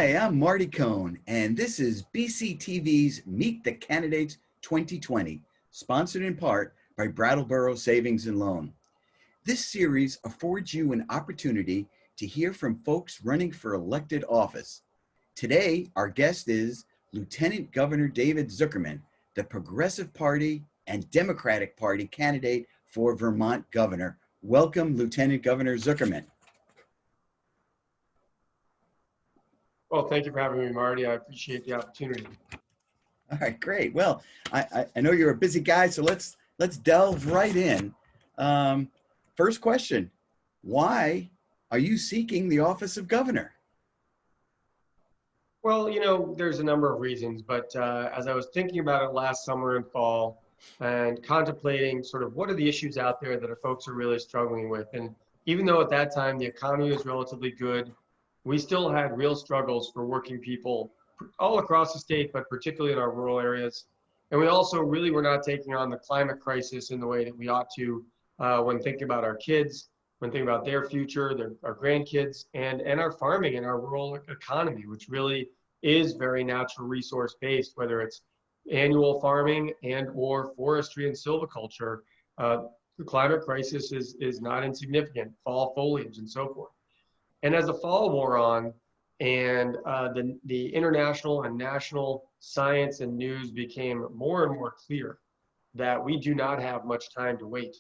Hi, I'm Marty Cohn, and this is BCTV's Meet the Candidates 2020, sponsored in part by Brattleboro Savings and Loan. This series affords you an opportunity to hear from folks running for elected office. Today, our guest is Lieutenant Governor David Zuckerman, the Progressive Party and Democratic Party candidate for Vermont governor. Welcome, Lieutenant Governor Zuckerman. Well, thank you for having me, Marty. I appreciate the opportunity. All right, great. Well, I know you're a busy guy, so let's delve right in. First question, why are you seeking the office of governor? Well, there's a number of reasons, but as I was thinking about it last summer and fall and contemplating sort of what are the issues out there that our folks are really struggling with. And even though at that time the economy was relatively good, we still had real struggles for working people all across the state, but particularly in our rural areas. And we also really were not taking on the climate crisis in the way that we ought to when thinking about our kids, when thinking about their future, our grandkids, and our farming and our rural economy, which really is very natural resource based, whether it's annual farming and or forestry and silviculture. The climate crisis is not insignificant, fall foliage and so forth. And as the fall wore on and the international and national science and news became more and more clear that we do not have much time to wait,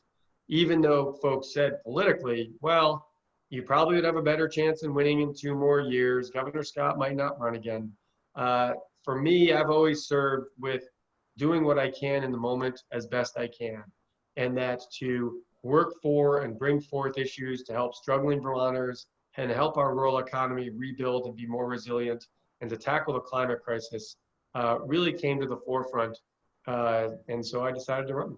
even though folks said politically, well, you probably would have a better chance in winning in 2 more years. Governor Scott might not run again. For me, I've always served with doing what I can in the moment as best I can, and that's to work for and bring forth issues to help struggling Vermonters and help our rural economy rebuild and be more resilient, and to tackle the climate crisis really came to the forefront. And so I decided to run.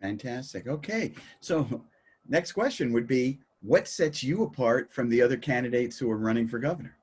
Fantastic. Okay. So next question would be, what sets you apart from the other candidates who are running for governor?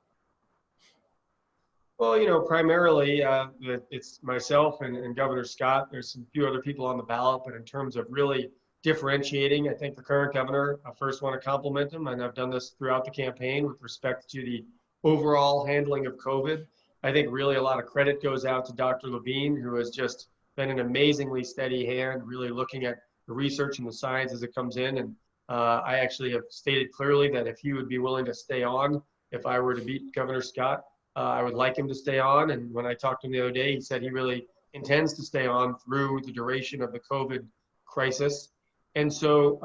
Well, primarily it's myself and Governor Scott. There's some few other people on the ballot, but in terms of really differentiating, I think the current governor, I first want to compliment him, and I've done this throughout the campaign with respect to the overall handling of COVID. I think really a lot of credit goes out to Dr. Levine, who has just been an amazingly steady hand, really looking at the research and the science as it comes in. And I actually have stated clearly that if he would be willing to stay on, if I were to beat Governor Scott, I would like him to stay on. And when I talked to him the other day, he said he really intends to stay on through the duration of the COVID crisis. And so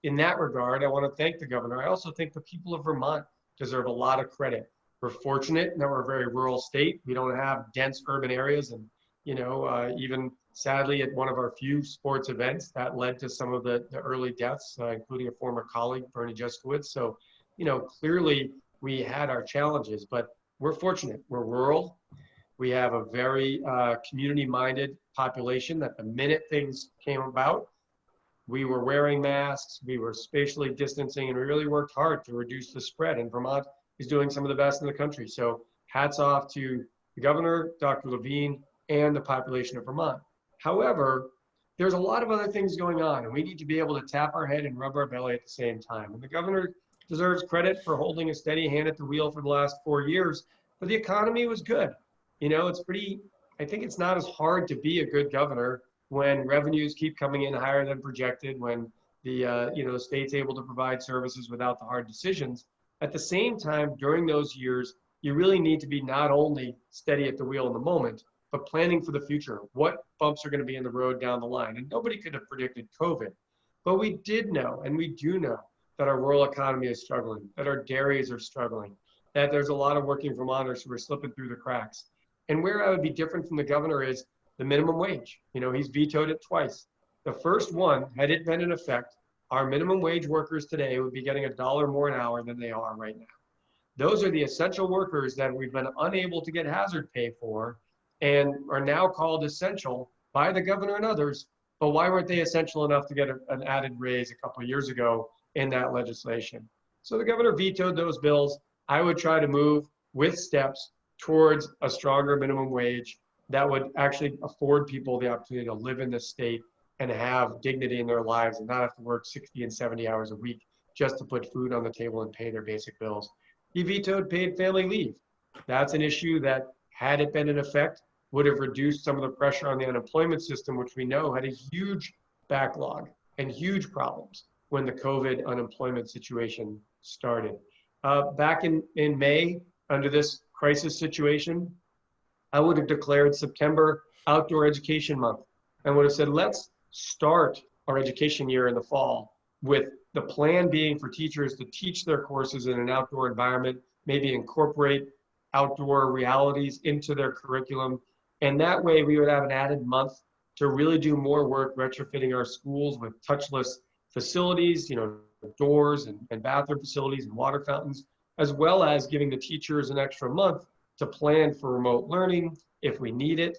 in that regard, I want to thank the governor. I also think the people of Vermont deserve a lot of credit. We're fortunate that we're a very rural state. We don't have dense urban areas. And, even sadly at one of our few sports events, that led to some of the early deaths, including a former colleague, Bernie Juskowitz. So, clearly we had our challenges, but we're fortunate. We're rural. We have a very community-minded population that the minute things came about, we were wearing masks, we were spatially distancing, and we really worked hard to reduce the spread. And Vermont is doing some of the best in the country. So hats off to the governor, Dr. Levine, and the population of Vermont. However, there's a lot of other things going on, and we need to be able to tap our head and rub our belly at the same time. And the governor deserves credit for holding a steady hand at the wheel for the last 4 years, but the economy was good. I think it's not as hard to be a good governor when revenues keep coming in higher than projected, when the state's able to provide services without the hard decisions. At the same time, during those years, you really need to be not only steady at the wheel in the moment, but planning for the future. What bumps are going to be in the road down the line? And nobody could have predicted COVID, but we did know, and we do know, that our rural economy is struggling, that our dairies are struggling, that there's a lot of working Vermonters who are slipping through the cracks. And where I would be different from the governor is the minimum wage. He's vetoed it twice. The first one, had it been in effect, our minimum wage workers today would be getting $1 more an hour than they are right now. Those are the essential workers that we've been unable to get hazard pay for and are now called essential by the governor and others. But why weren't they essential enough to get an added raise a couple of years ago in that legislation? So the governor vetoed those bills. I would try to move with steps towards a stronger minimum wage that would actually afford people the opportunity to live in this state and have dignity in their lives and not have to work 60 and 70 hours a week just to put food on the table and pay their basic bills. he vetoed paid family leave. That's an issue that, had it been in effect, would have reduced some of the pressure on the unemployment system, which we know had a huge backlog and huge problems when the COVID unemployment situation started. Back in May, under this crisis situation, I would have declared September Outdoor Education Month and would have said, let's start our education year in the fall with the plan being for teachers to teach their courses in an outdoor environment, maybe incorporate outdoor realities into their curriculum. And that way we would have an added month to really do more work retrofitting our schools with touchless facilities, doors and bathroom facilities and water fountains, as well as giving the teachers an extra month to plan for remote learning if we need it,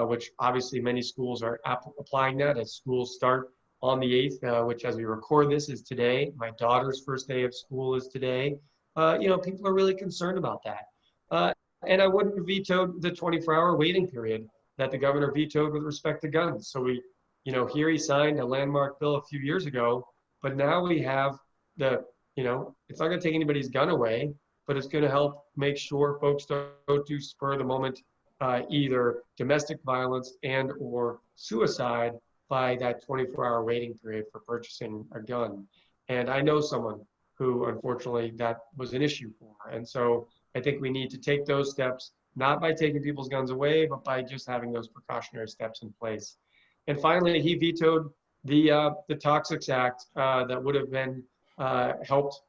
which obviously many schools are applying that as schools start on the 8th, which as we record this is today. My daughter's first day of school is today. People are really concerned about that. And I wouldn't have vetoed the 24-hour waiting period that the governor vetoed with respect to guns. So we, here he signed a landmark bill a few years ago, but now we have it's not going to take anybody's gun away, but it's going to help make sure folks don't do spur of the moment either domestic violence and or suicide by that 24-hour waiting period for purchasing a gun. And I know someone who unfortunately that was an issue for. And so I think we need to take those steps, not by taking people's guns away, but by just having those precautionary steps in place. And finally, he vetoed the Toxics Act that would have been helped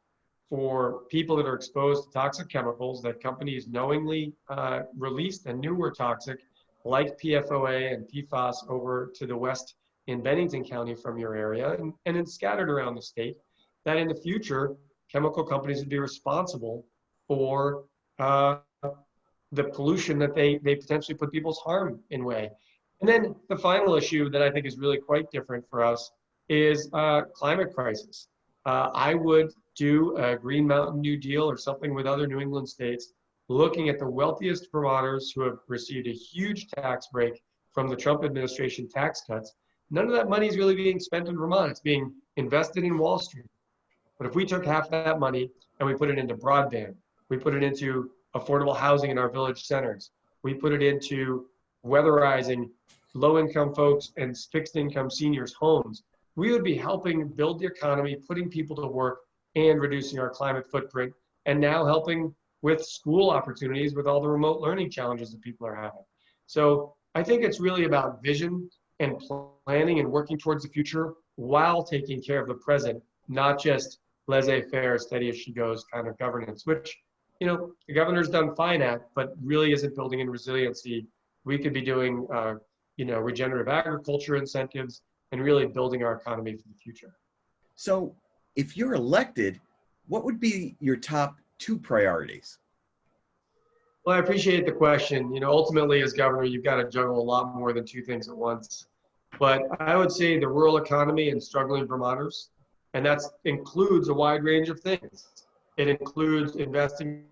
for people that are exposed to toxic chemicals that companies knowingly released and knew were toxic, like PFOA and PFAS over to the west in Bennington County from your area and then scattered around the state, that in the future, chemical companies would be responsible for the pollution that they potentially put people's harm in way. And then the final issue that I think is really quite different for us is climate crisis. I would do a Green Mountain New Deal or something with other New England states, looking at the wealthiest Vermonters who have received a huge tax break from the Trump administration tax cuts. None of that money is really being spent in Vermont. It's being invested in Wall Street. But if we took half that money and we put it into broadband, we put it into affordable housing in our village centers, we put it into weatherizing low-income folks and fixed-income seniors' homes, we would be helping build the economy, putting people to work, and reducing our climate footprint, and now helping with school opportunities with all the remote learning challenges that people are having. So I think it's really about vision and planning and working towards the future while taking care of the present, not just laissez-faire, steady as she goes kind of governance, which, the governor's done fine at, but really isn't building in resiliency. We could be doing, regenerative agriculture incentives and really building our economy for the future. So if you're elected, what would be your top 2 priorities? Well, I appreciate the question. Ultimately as governor, you've got to juggle a lot more than 2 things at once. But I would say the rural economy and struggling Vermonters, and that includes a wide range of things. It includes investing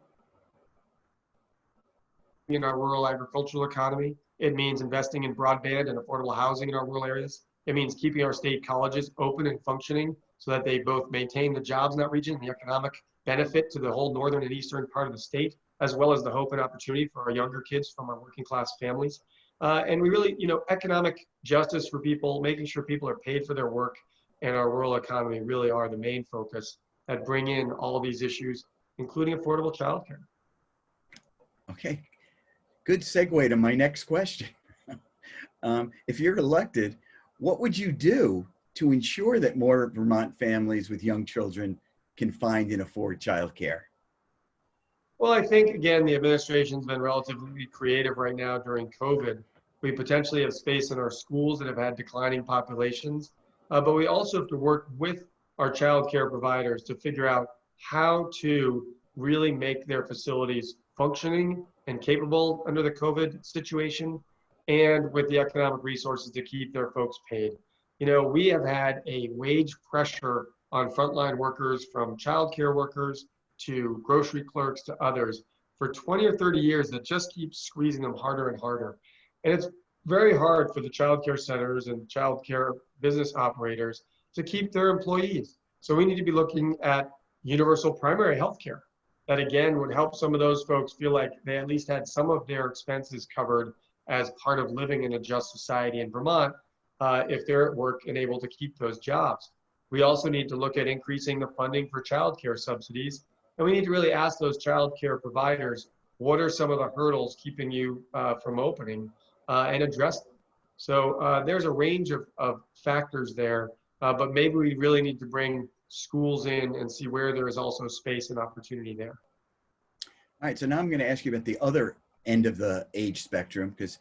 in our rural agricultural economy. It means investing in broadband and affordable housing in our rural areas. It means keeping our state colleges open and functioning so that they both maintain the jobs in that region, the economic benefit to the whole northern and eastern part of the state, as well as the hope and opportunity for our younger kids from our working class families. And we really, economic justice for people, making sure people are paid for their work, and our rural economy really are the main focus that bring in all of these issues, including affordable childcare. Okay, good segue to my next question. If you're elected, what would you do to ensure that more Vermont families with young children can find and afford childcare? Well, I think, again, the administration's been relatively creative right now during COVID. We potentially have space in our schools that have had declining populations, but we also have to work with our child care providers to figure out how to really make their facilities functioning and capable under the COVID situation, and with the economic resources to keep their folks paid. We have had a wage pressure on frontline workers, from child care workers to grocery clerks to others, for 20 or 30 years that just keeps squeezing them harder and harder. And it's very hard for the child care centers and child care business operators to keep their employees. So we need to be looking at universal primary health care. that again would help some of those folks feel like they at least had some of their expenses covered as part of living in a just society in Vermont, if they're at work and able to keep those jobs. We also need to look at increasing the funding for childcare subsidies. And we need to really ask those childcare providers, what are some of the hurdles keeping you from opening, and address them. So there's a range of factors there, but maybe we really need to bring schools in and see where there is also space and opportunity there. All right, so now I'm going to ask you about the other end of the age spectrum, because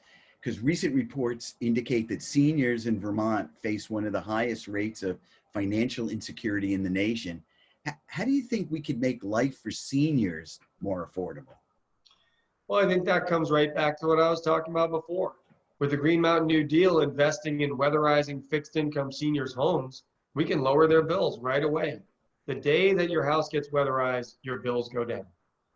recent reports indicate that seniors in Vermont face one of the highest rates of financial insecurity in the nation. How do you think we could make life for seniors more affordable? Well, I think that comes right back to what I was talking about before. With the Green Mountain New Deal investing in weatherizing fixed income seniors' homes, we can lower their bills right away. The day that your house gets weatherized, your bills go down.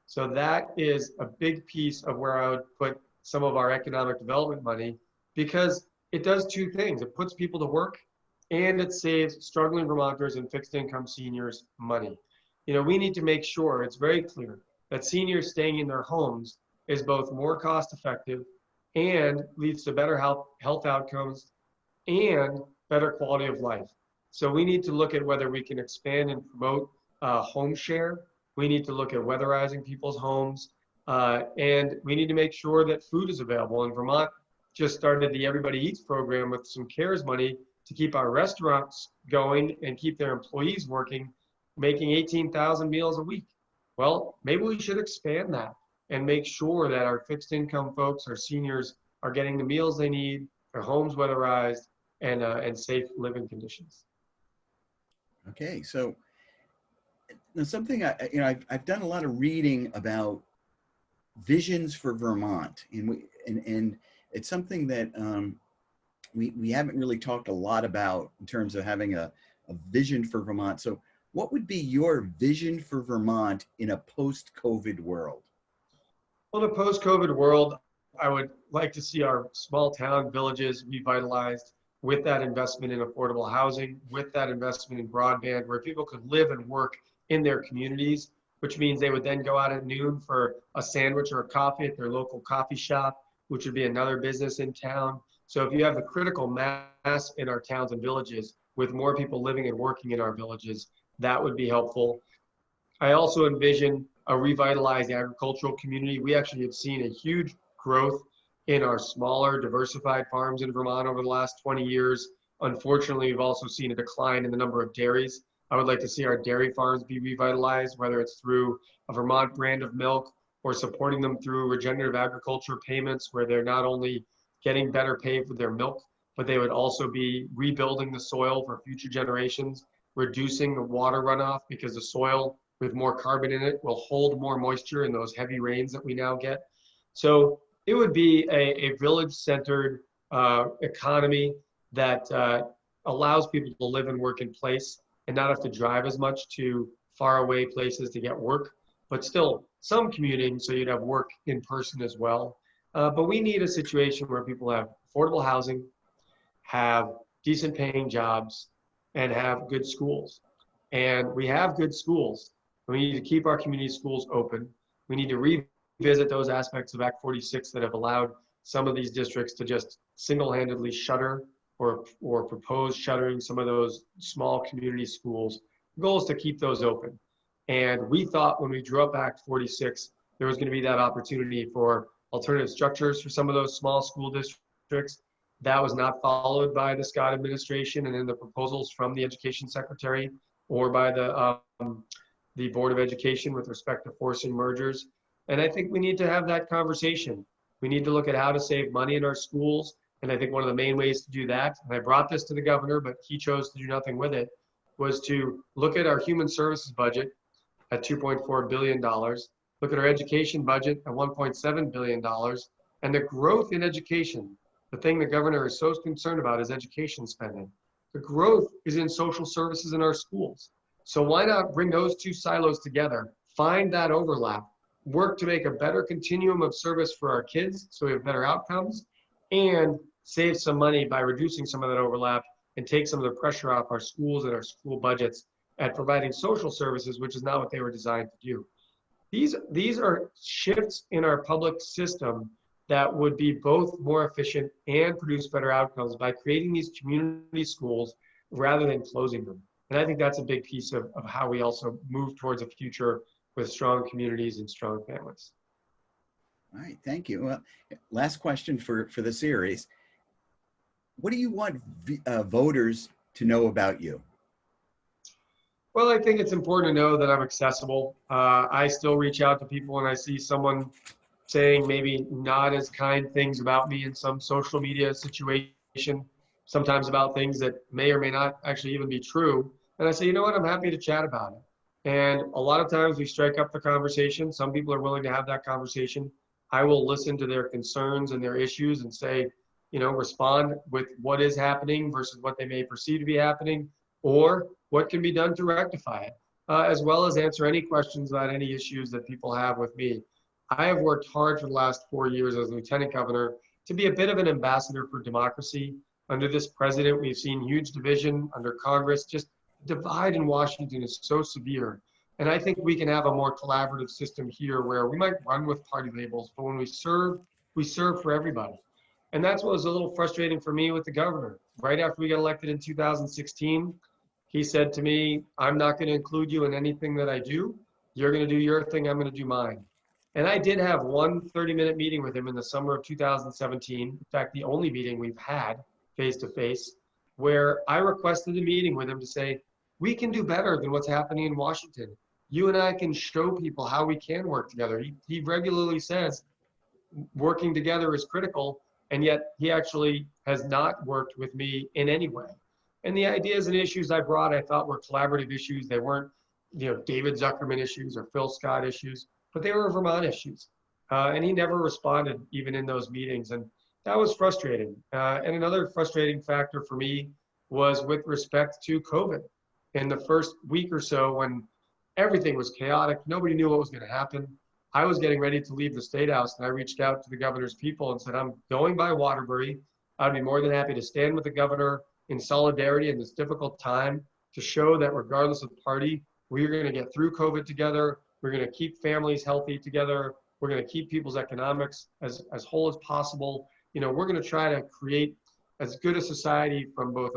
So that is a big piece of where I would put some of our economic development money, because it does two things. It puts people to work and it saves struggling Vermonters and fixed income seniors money. You know, we need to make sure it's very clear that seniors staying in their homes is both more cost effective and leads to better health outcomes and better quality of life. So we need to look at whether we can expand and promote home share. We need to look at weatherizing people's homes, and we need to make sure that food is available. And Vermont just started the Everybody Eats program with some CARES money to keep our restaurants going and keep their employees working, making 18,000 meals a week. Well, maybe we should expand that and make sure that our fixed income folks, our seniors, are getting the meals they need, their homes weatherized, and safe living conditions. Okay, so now something I've done a lot of reading about visions for Vermont, and it's something that we haven't really talked a lot about in terms of having a vision for Vermont. So what would be your vision for Vermont in a post-COVID world? Well, in a post-COVID world, I would like to see our small town villages revitalized with that investment in affordable housing, with that investment in broadband, where people could live and work in their communities, which means they would then go out at noon for a sandwich or a coffee at their local coffee shop, which would be another business in town. So if you have the critical mass in our towns and villages with more people living and working in our villages, that would be helpful. I also envision a revitalized agricultural community. We actually have seen a huge growth in our smaller diversified farms in Vermont over the last 20 years. Unfortunately, we've also seen a decline in the number of dairies. I would like to see our dairy farms be revitalized, whether it's through a Vermont brand of milk or supporting them through regenerative agriculture payments, where they're not only getting better pay for their milk, but they would also be rebuilding the soil for future generations, reducing the water runoff, because the soil with more carbon in it will hold more moisture in those heavy rains that we now get. So it would be a village-centered economy that allows people to live and work in place and not have to drive as much to faraway places to get work, but still some commuting, so you'd have work in person as well. But we need a situation where people have affordable housing, have decent paying jobs, and have good schools. And we have good schools. We need to keep our community schools open. We need to revisit those aspects of Act 46 that have allowed some of these districts to just single-handedly shutter or propose shuttering some of those small community schools. The goal is to keep those open. And we thought when we drew up Act 46, there was going to be that opportunity for alternative structures for some of those small school districts. That was not followed by the Scott administration and in the proposals from the Education Secretary or by the Board of Education with respect to forcing mergers. And I think we need to have that conversation. We need to look at how to save money in our schools. And I think one of the main ways to do that, and I brought this to the governor, but he chose to do nothing with it, was to look at our human services budget at $2.4 billion, look at our education budget at $1.7 billion, and the growth in education. The thing the governor is so concerned about is education spending. The growth is in social services in our schools. So why not bring those two silos together, find that overlap, work to make a better continuum of service for our kids so we have better outcomes, and save some money by reducing some of that overlap and take some of the pressure off our schools and our school budgets at providing social services, which is not what they were designed to do. These are shifts in our public system that would be both more efficient and produce better outcomes by creating these community schools rather than closing them. And I think that's a big piece of how we also move towards a future with strong communities and strong families. All right, thank you. Well, last question for the series. What do you want voters to know about you? Well, I think it's important to know that I'm accessible. I still reach out to people when I see someone saying maybe not as kind things about me in some social media situation, sometimes about things that may or may not actually even be true. And I say, you know what, I'm happy to chat about it. And a lot of times we strike up the conversation. Some people are willing to have that conversation. I will listen to their concerns and their issues and say, respond with what is happening versus what they may perceive to be happening, or what can be done to rectify it, as well as answer any questions about any issues that people have with me. I have worked hard for the last 4 years as lieutenant governor to be a bit of an ambassador for democracy. Under this president, we've seen huge division under Congress. Just the divide in Washington is so severe. And I think we can have a more collaborative system here where we might run with party labels, but when we serve for everybody. And that's what was a little frustrating for me with the governor. Right after we got elected in 2016, he said to me, I'm not going to include you in anything that I do. You're going to do your thing, I'm going to do mine. And I did have one 30-minute meeting with him in the summer of 2017. In fact, the only meeting we've had face-to-face, where I requested a meeting with him to say, we can do better than what's happening in Washington. You and I can show people how we can work together. He regularly says working together is critical, and yet he actually has not worked with me in any way. And the ideas and issues I brought, I thought were collaborative issues. They weren't, David Zuckerman issues or Phil Scott issues, but they were Vermont issues. And he never responded even in those meetings. And that was frustrating. And another frustrating factor for me was with respect to COVID. In the first week or so, when everything was chaotic, nobody knew what was going to happen. I was getting ready to leave the State House, and I reached out to the governor's people and said, I'm going by Waterbury. I'd be more than happy to stand with the governor in solidarity in this difficult time to show that regardless of party, we're going to get through COVID together. We're going to keep families healthy together. We're going to keep people's economics as whole as possible. We're going to try to create as good a society from both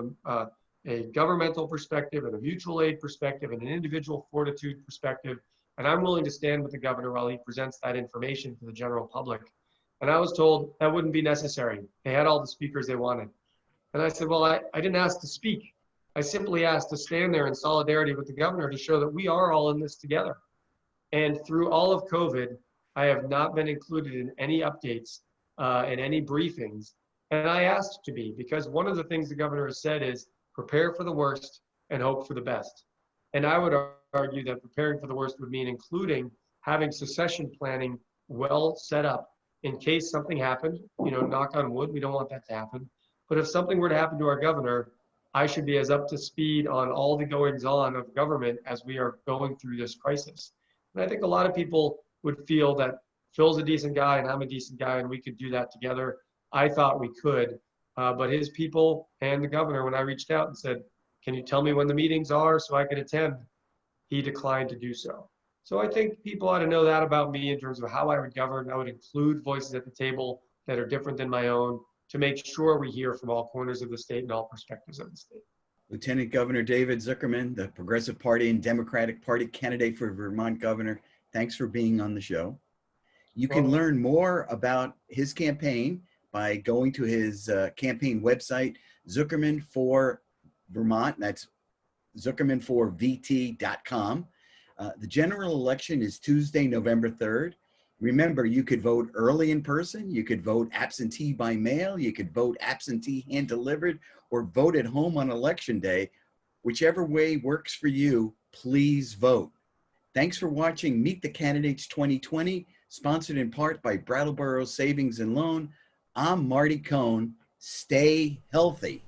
a governmental perspective and a mutual aid perspective and an individual fortitude perspective. And I'm willing to stand with the governor while he presents that information to the general public. And I was told that wouldn't be necessary. They had all the speakers they wanted. And I said, well, I didn't ask to speak. I simply asked to stand there in solidarity with the governor to show that we are all in this together. And through all of COVID, I have not been included in any updates and any briefings. And I asked to be, because one of the things the governor has said is prepare for the worst and hope for the best. And I would argue that preparing for the worst would mean including having succession planning well set up in case something happened, knock on wood, we don't want that to happen. But if something were to happen to our governor, I should be as up to speed on all the goings on of government as we are going through this crisis. And I think a lot of people would feel that Phil's a decent guy and I'm a decent guy and we could do that together. I thought we could, but his people and the governor, when I reached out and said, can you tell me when the meetings are so I can attend? He declined to do so. So I think people ought to know that about me in terms of how I would govern. I would include voices at the table that are different than my own to make sure we hear from all corners of the state and all perspectives of the state. Lieutenant Governor David Zuckerman, the Progressive Party and Democratic Party candidate for Vermont governor, thanks for being on the show. You can learn more about his campaign by going to his campaign website, Zuckerman for Vermont. That's zuckermanforvt.com. The general election is Tuesday, November 3rd. Remember, you could vote early in person, you could vote absentee by mail, you could vote absentee hand delivered, or vote at home on election day. Whichever way works for you, please vote. Thanks for watching Meet the Candidates 2020, sponsored in part by Brattleboro Savings and Loan. I'm Marty Cohn. Stay healthy.